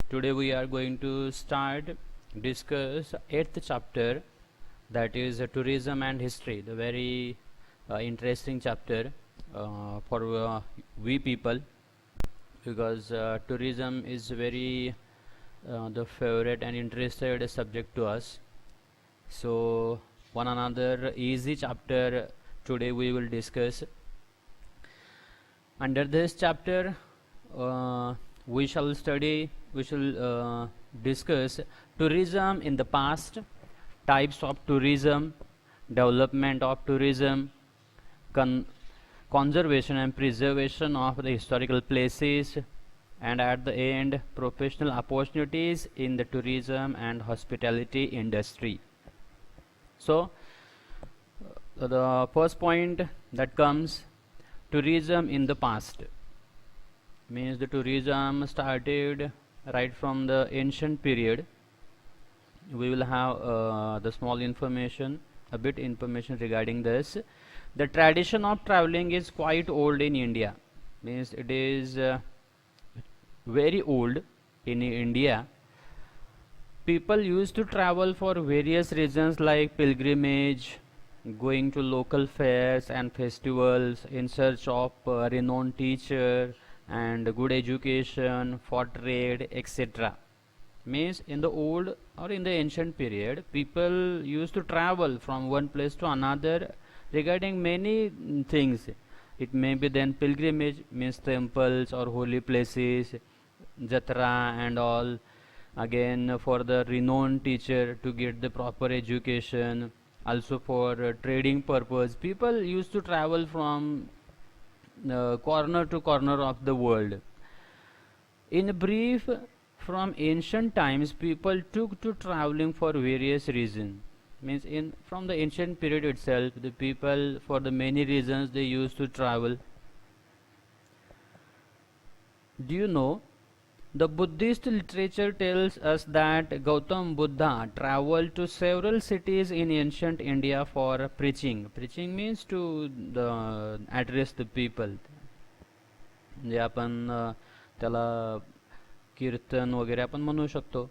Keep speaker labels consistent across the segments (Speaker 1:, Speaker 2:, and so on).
Speaker 1: Today we are going to discuss 8th chapter, that is tourism and history, the very interesting chapter for we people, because tourism is very the favorite and interested subject to us. So one another easy chapter today we will discuss. Under this chapter we shall discuss tourism in the past, types of tourism, development of tourism, conservation and preservation of the historical places, and at the end professional opportunities in the tourism and hospitality industry. So the first point that comes, tourism in the past, means the tourism started right from the ancient period. We will have the small information, a bit information regarding this. The tradition of traveling is quite old in India, means it is very old in India. People used to travel for various reasons like pilgrimage, going to local fairs and festivals in search of renowned teacher and good education, for trade, etc. Means in the old or in the ancient period, people used to travel from one place to another regarding many things. It may be then pilgrimage, means temples or holy places, jatra and all. Again for the renowned teacher to get the proper education. Also for trading purpose, people used to travel from corner to corner of the world. In brief, from ancient times people took to traveling for various reasons. Means from the ancient period itself, the people for the many reasons they used to travel. Do you know, the Buddhist literature tells us that Gautam Buddha traveled to several cities in ancient India for preaching. Preaching means to address the people. जे आपण त्याला कीर्तन वगैरे आपण म्हणू शकतो.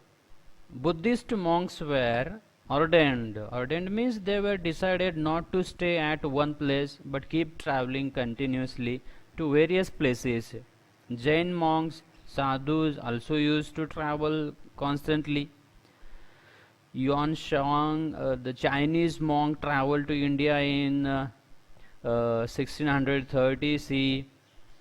Speaker 1: Buddhist monks were ordained. Ordained means they were decided not to stay at one place but keep traveling continuously to various places. Jain monks, sadhus also used to travel constantly. Yuan Shang, the Chinese monk, traveled to India in 1630 CE,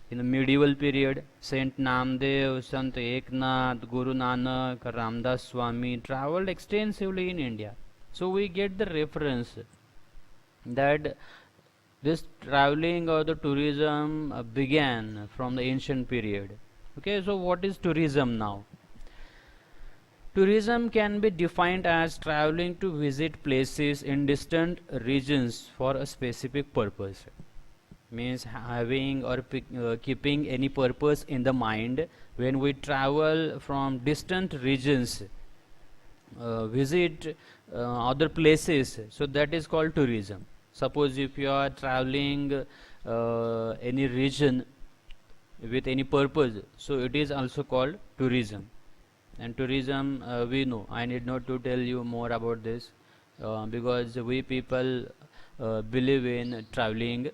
Speaker 1: in the medieval period. Saint Namdev, Sant Eknath, Guru Nanak, Ramdas Swami traveled extensively in India. So we get the reference that this traveling or the tourism began from the ancient period. Okay, so what is tourism now? Tourism can be defined as traveling to visit places in distant regions for a specific purpose. Means having or keeping any purpose in the mind when we travel from distant regions, visit other places, so that is called tourism. Suppose if you are traveling any region with any purpose, so it is also called tourism. And tourism we know, I need not to tell you more about this because we people believe in traveling.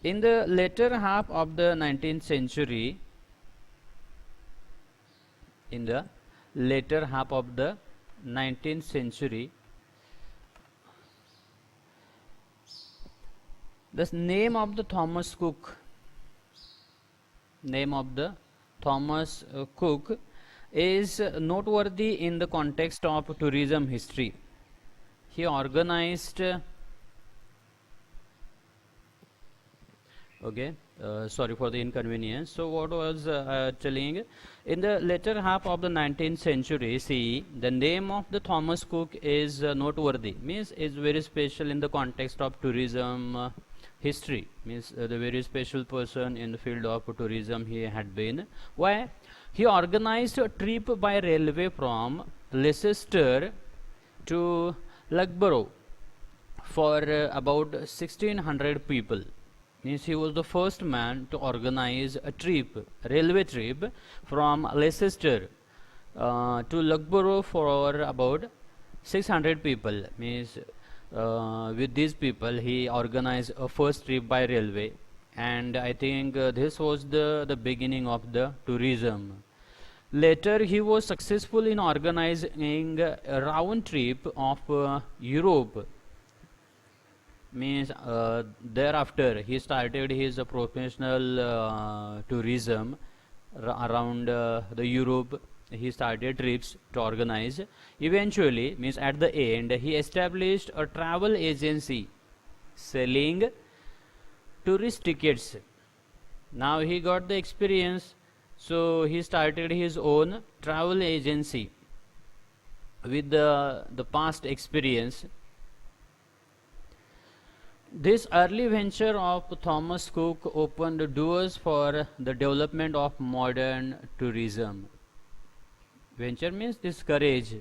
Speaker 1: In the later half of the 19th century, the name of the Thomas Cook is noteworthy in the context of tourism history. He organized sorry for the inconvenience. So what was telling, in the later half of the 19th century CE, the name of the Thomas Cook is noteworthy, means is very special in the context of tourism history. Means the very special person in the field of tourism he had been. Why? He organized a trip by railway from Leicester to Loughborough for about 1600 people. Means he was the first man to organize a trip, railway trip from Leicester to Loughborough for about 600 people. Means with these people he organized a first trip by railway, and I think this was the beginning of the tourism. Later he was successful in organizing a round trip of Europe. Means thereafter he started his professional tourism around the Europe. He started trips to organize. Eventually, means at the end, he established a travel agency selling tourist tickets. Now he got the experience, so he started his own travel agency with the past experience. This early venture of Thomas Cook opened doors for the development of modern tourism. Venture means this courage.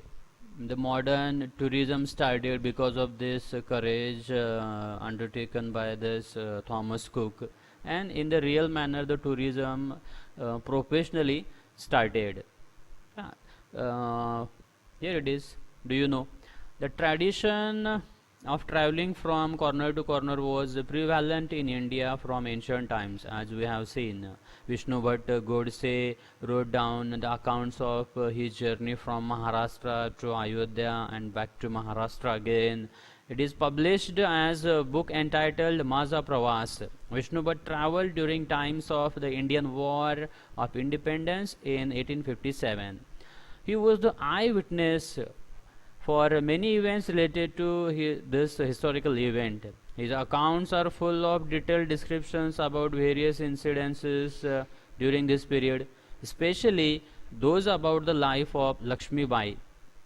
Speaker 1: The modern tourism started because of this courage undertaken by this Thomas Cook, and in the real manner the tourism professionally started. Here it is. Do you know the tradition of traveling from corner to corner was prevalent in India from ancient times, as we have seen. Vishnu Bhatt Godse wrote down the accounts of his journey from Maharashtra to Ayodhya and back to Maharashtra again. It is published as a book entitled Maza Pravas. Vishnu Bhatt travelled during times of the Indian War of Independence in 1857. He was the eyewitness for many events related to this historical event. His accounts are full of detailed descriptions about various incidences during this period, especially those about the life of Lakshmi Bai,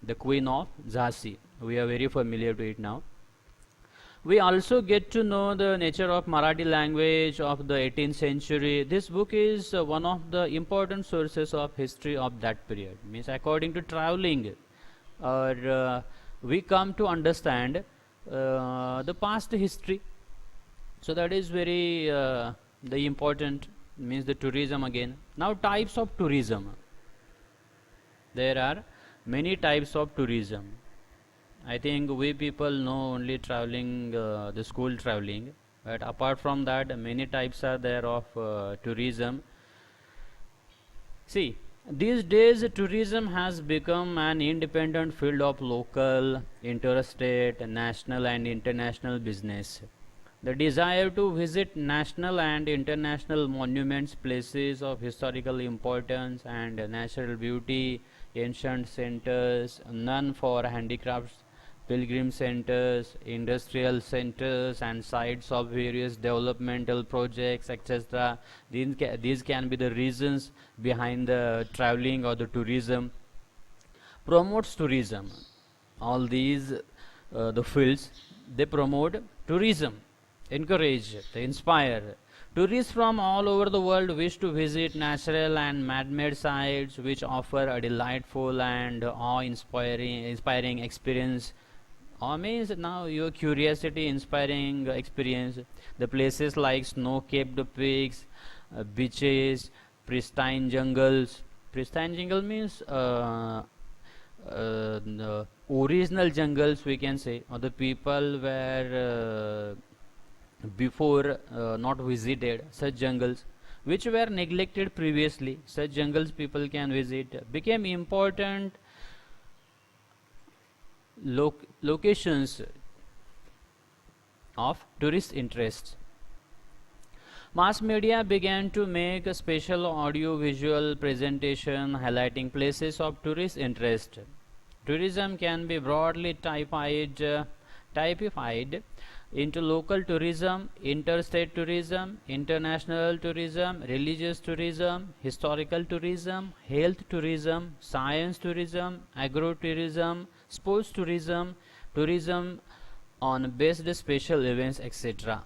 Speaker 1: the Queen of Jhansi. We are very familiar to it now. We also get to know the nature of Marathi language of the 18th century. This book is one of the important sources of history of that period. Means according to traveling, or we come to understand the past history. So that is very the important, means the tourism again. Now types of tourism. There are many types of tourism. I think we people know only traveling, the school traveling, but apart from that many types are there of tourism. See, these days tourism has become an independent field of local, interstate, national and international business. The desire to visit national and international monuments, places of historical importance and natural beauty, ancient centers, none for handicrafts, pilgrim centers, industrial centers and sites of various developmental projects, etc. These can be the reasons behind the traveling or the tourism. Promotes tourism. All these the fields, they promote tourism, encourage, they inspire. Tourists from all over the world wish to visit natural and man-made sites which offer a delightful and awe-inspiring experience. Means now your curiosity inspiring experience. The places like snow-capped peaks, beaches, pristine jungles. Pristine jungle means the original jungles, we can say, or the people were before not visited such jungles which were neglected previously. Such jungles people can visit, became important locations of tourist interest. Mass media began to make a special audio-visual presentation highlighting places of tourist interest. Tourism can be broadly typified into local tourism, interstate tourism, international tourism, religious tourism, historical tourism, health tourism, science tourism, agro-tourism, sports tourism, tourism on based special events, etc.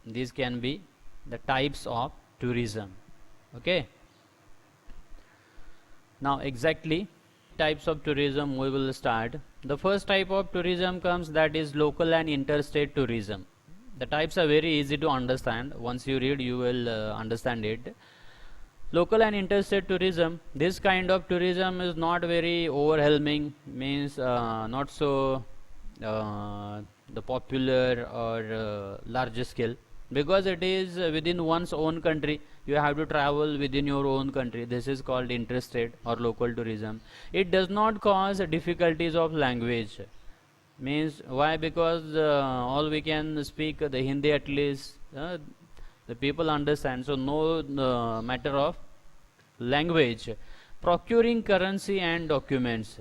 Speaker 1: These can be the types of tourism. Okay. Now exactly types of tourism we will start. The first type of tourism comes, that is local and interstate tourism. The types are very easy to understand. Once you read, you will understand it. Local and interstate tourism. This kind of tourism is not very overwhelming, means not so the popular or large scale, because it is within one's own country. You have to travel within your own country. This is called interstate or local tourism. It does not cause difficulties of language. Means why? Because all we can speak the Hindi at least. The people understand, so no matter of language. Procuring currency and documents.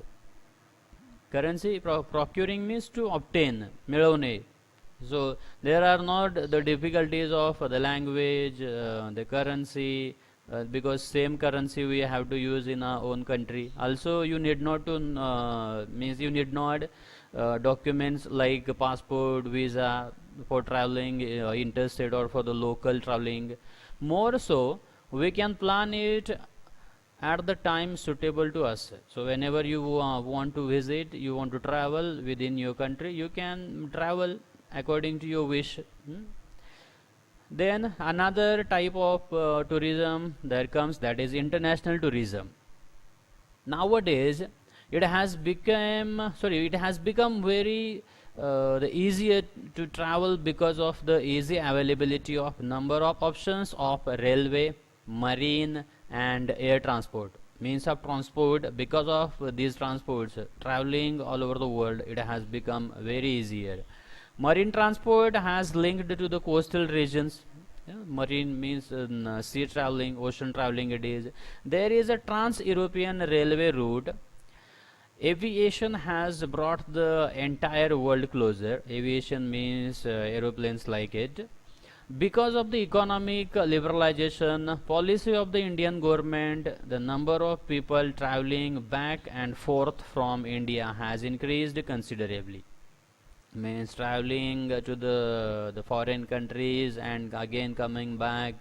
Speaker 1: Currency procuring means to obtain, मिळवणे. So there are not the difficulties of the language, the currency, because same currency we have to use in our own country. Also you need not to means you need not documents like passport, visa for traveling interstate or for the local traveling. More so, we can plan it at the time suitable to us. So whenever you want to visit, you want to travel within your country, you can travel according to your wish. Then another type of tourism there comes, that is international tourism. Nowadays it has become very the easier to travel because of the easy availability of number of options of railway, marine and air transport, means of transport. Because of these transports, traveling all over the world, it has become very easier. Marine transport has linked to the coastal regions. Marine means sea traveling, ocean traveling it is. There is a trans-European railway route. Aviation has brought the entire world closer. Aviation means aeroplanes like it. Because of the economic liberalization policy of the Indian government, the number of people traveling back and forth from India has increased considerably. Means traveling to the foreign countries and again coming back,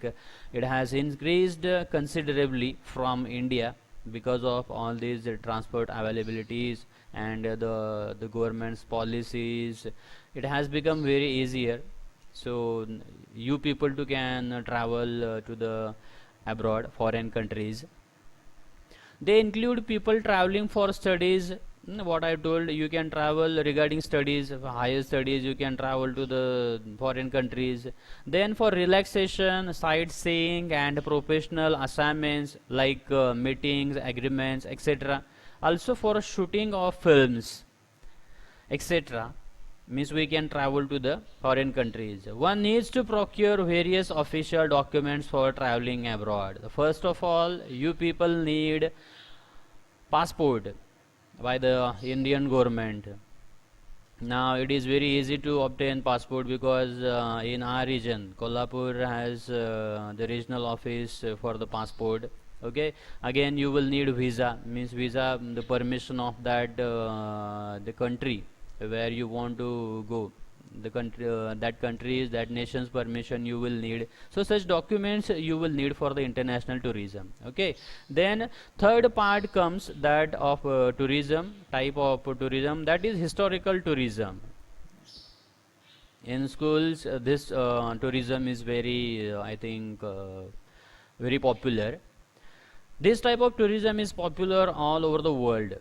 Speaker 1: it has increased considerably from India because of all these transport availabilities and the government's policies. It has become very easier. So you people too can travel to the abroad, foreign countries. They include people traveling for studies. What I told, you can travel regarding studies, higher studies, you can travel to the foreign countries. Then for relaxation, sightseeing and professional assignments like meetings, agreements, etc. Also for shooting of films, etc. Means we can travel to the foreign countries. One needs to procure various official documents for traveling abroad. First of all, you people need passport by the Indian government. Now it is very easy to obtain passport because in our region, Kolhapur has the regional office for the passport. Okay, again you will need visa, means visa, the permission of that the country where you want to go, the country, that country's, that nation's permission you will need. So such documents you will need for the international tourism. Okay, then third part comes that of tourism, type of tourism, that is historical tourism. In schools this tourism is very I think very popular. This type of tourism is popular all over the world.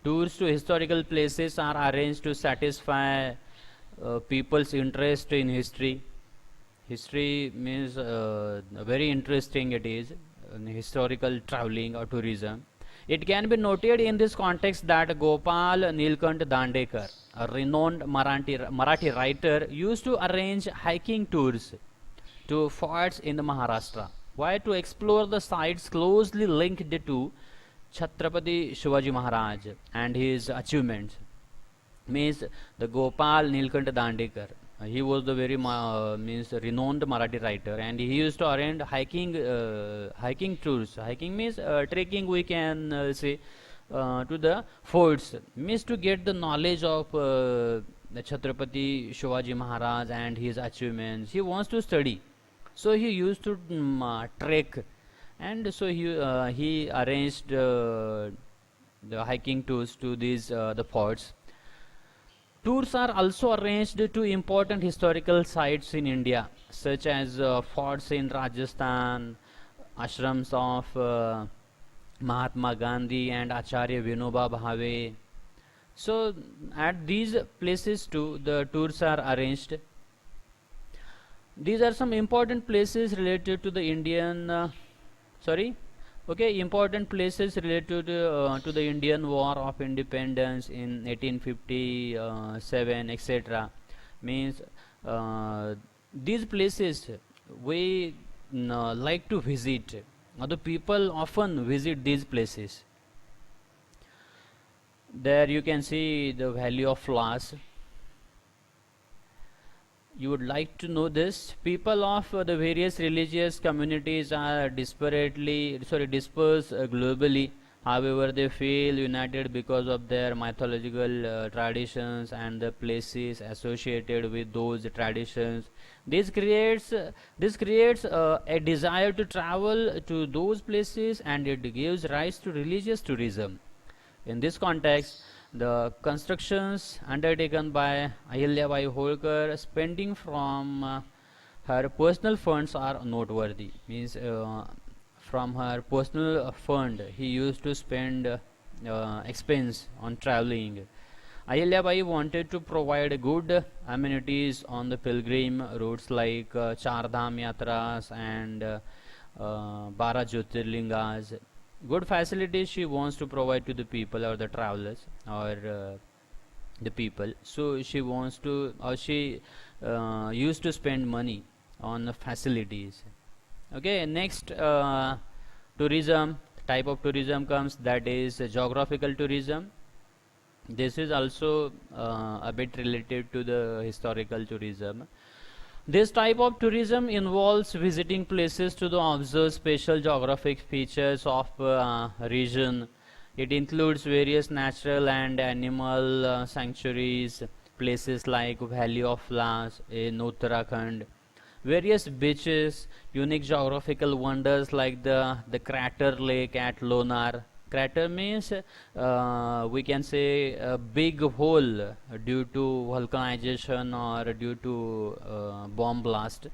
Speaker 1: Tours to historical places are arranged to satisfy people's interest in history. History means very interesting it is, historical traveling or tourism. It can be noted in this context that Gopal Nilkant Dandekar, a renowned Marathi writer, used to arrange hiking tours to forts in the Maharashtra. Why? To explore the sites closely linked to Chhatrapati Shivaji Maharaj and his achievements. Means the Gopal Nilkant Dandekar, he was the very means renowned Marathi writer, and he used to arrange hiking tours. Hiking means trekking, we can say, to the forts, means to get the knowledge of the Chhatrapati Shivaji Maharaj and his achievements. He wants to study, so he used to trek, and so he arranged the hiking tours to these the forts. Tours are also arranged to important historical sites in India, such as forts in Rajasthan, ashrams of Mahatma Gandhi and Acharya Vinoba Bhave. So at these places too, the tours are arranged. These are some important places related to the Indian, important places related to the Indian War of Independence in 1857, etc. Means these places we like to visit. The people often visit these places. There you can see the Valley of Flowers. You would like to know this. People of the various religious communities are dispersed globally. However, they feel united because of their mythological traditions and the places associated with those traditions. This creates a desire to travel to those places, and it gives rise to religious tourism. In this context, the constructions undertaken by Ahilya Bai Holkar spending from her personal funds are noteworthy. Means from her personal fund, he used to spend expense on traveling. Ahilya Bai wanted to provide good amenities on the pilgrim routes like Char Dham Yatras and Bara Jyotirlingas. Good facilities she wants to provide to the people or the travelers or the people. So she wants to, or she used to spend money on the facilities. Okay, next tourism type of tourism comes, that is geographical tourism. This is also a bit related to the historical tourism. This type of tourism involves visiting places to observe special geographic features of region. It includes various natural and animal sanctuaries, places like Valley of Flowers in Uttarakhand, various beaches, unique geographical wonders like the crater lake at Lonar. Crater means we can say a big hole due to vulcanization or due to bomb blast.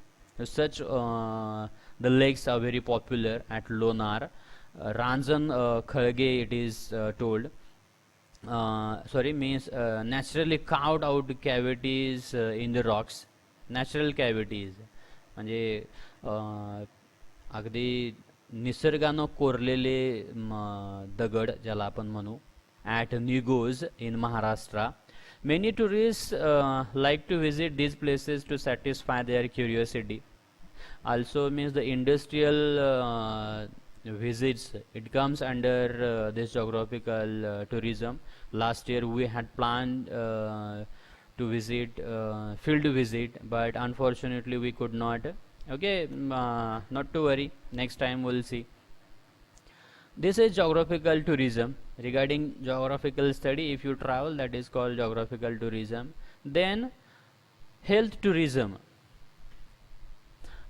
Speaker 1: Such the lakes are very popular at Lonar. Ranjan Khalge, it is told. Means naturally carved out cavities in the rocks. Natural cavities. म्हणजे अगदी निसर्गानं कोरलेले दगड ज्याला आपण म्हणू, at Nigos in Maharashtra. Many tourists like to visit these places to satisfy their curiosity. Also means the industrial visits, it comes under this geographical tourism. Last year we had planned to visit field visit, but unfortunately we could not. Okay, not to worry, next time we'll see. This is geographical tourism. Regarding geographical study, if you travel, that is called geographical tourism. Then health tourism.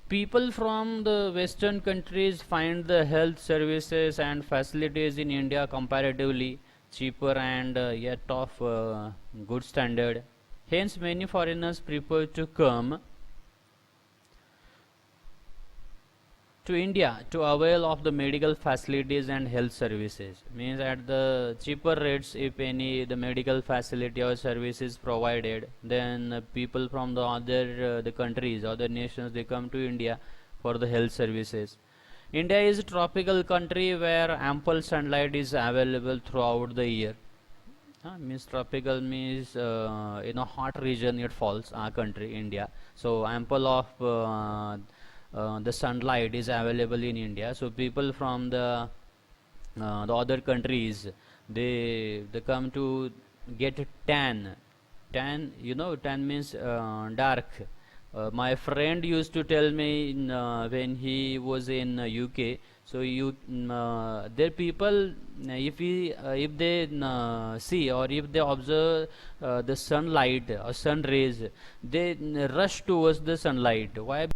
Speaker 1: People from the western countries find the health services and facilities in India comparatively cheaper and yet of good standard. Hence many foreigners prefer to come to India to avail of the medical facilities and health services. Means at the cheaper rates, if any the medical facility or services provided, then people from the other the countries, other nations, they come to India for the health services. India is a tropical country where ample sunlight is available throughout the year. Means tropical means in a hot region it falls, our country India. So ample of the sunlight is available in India. So people from the other countries, they come to get tan. Tan, you know, tan means dark. My friend used to tell me when he was in UK. So their people, if they see or if they observe the sunlight or sun rays, they rush towards the sunlight. Why?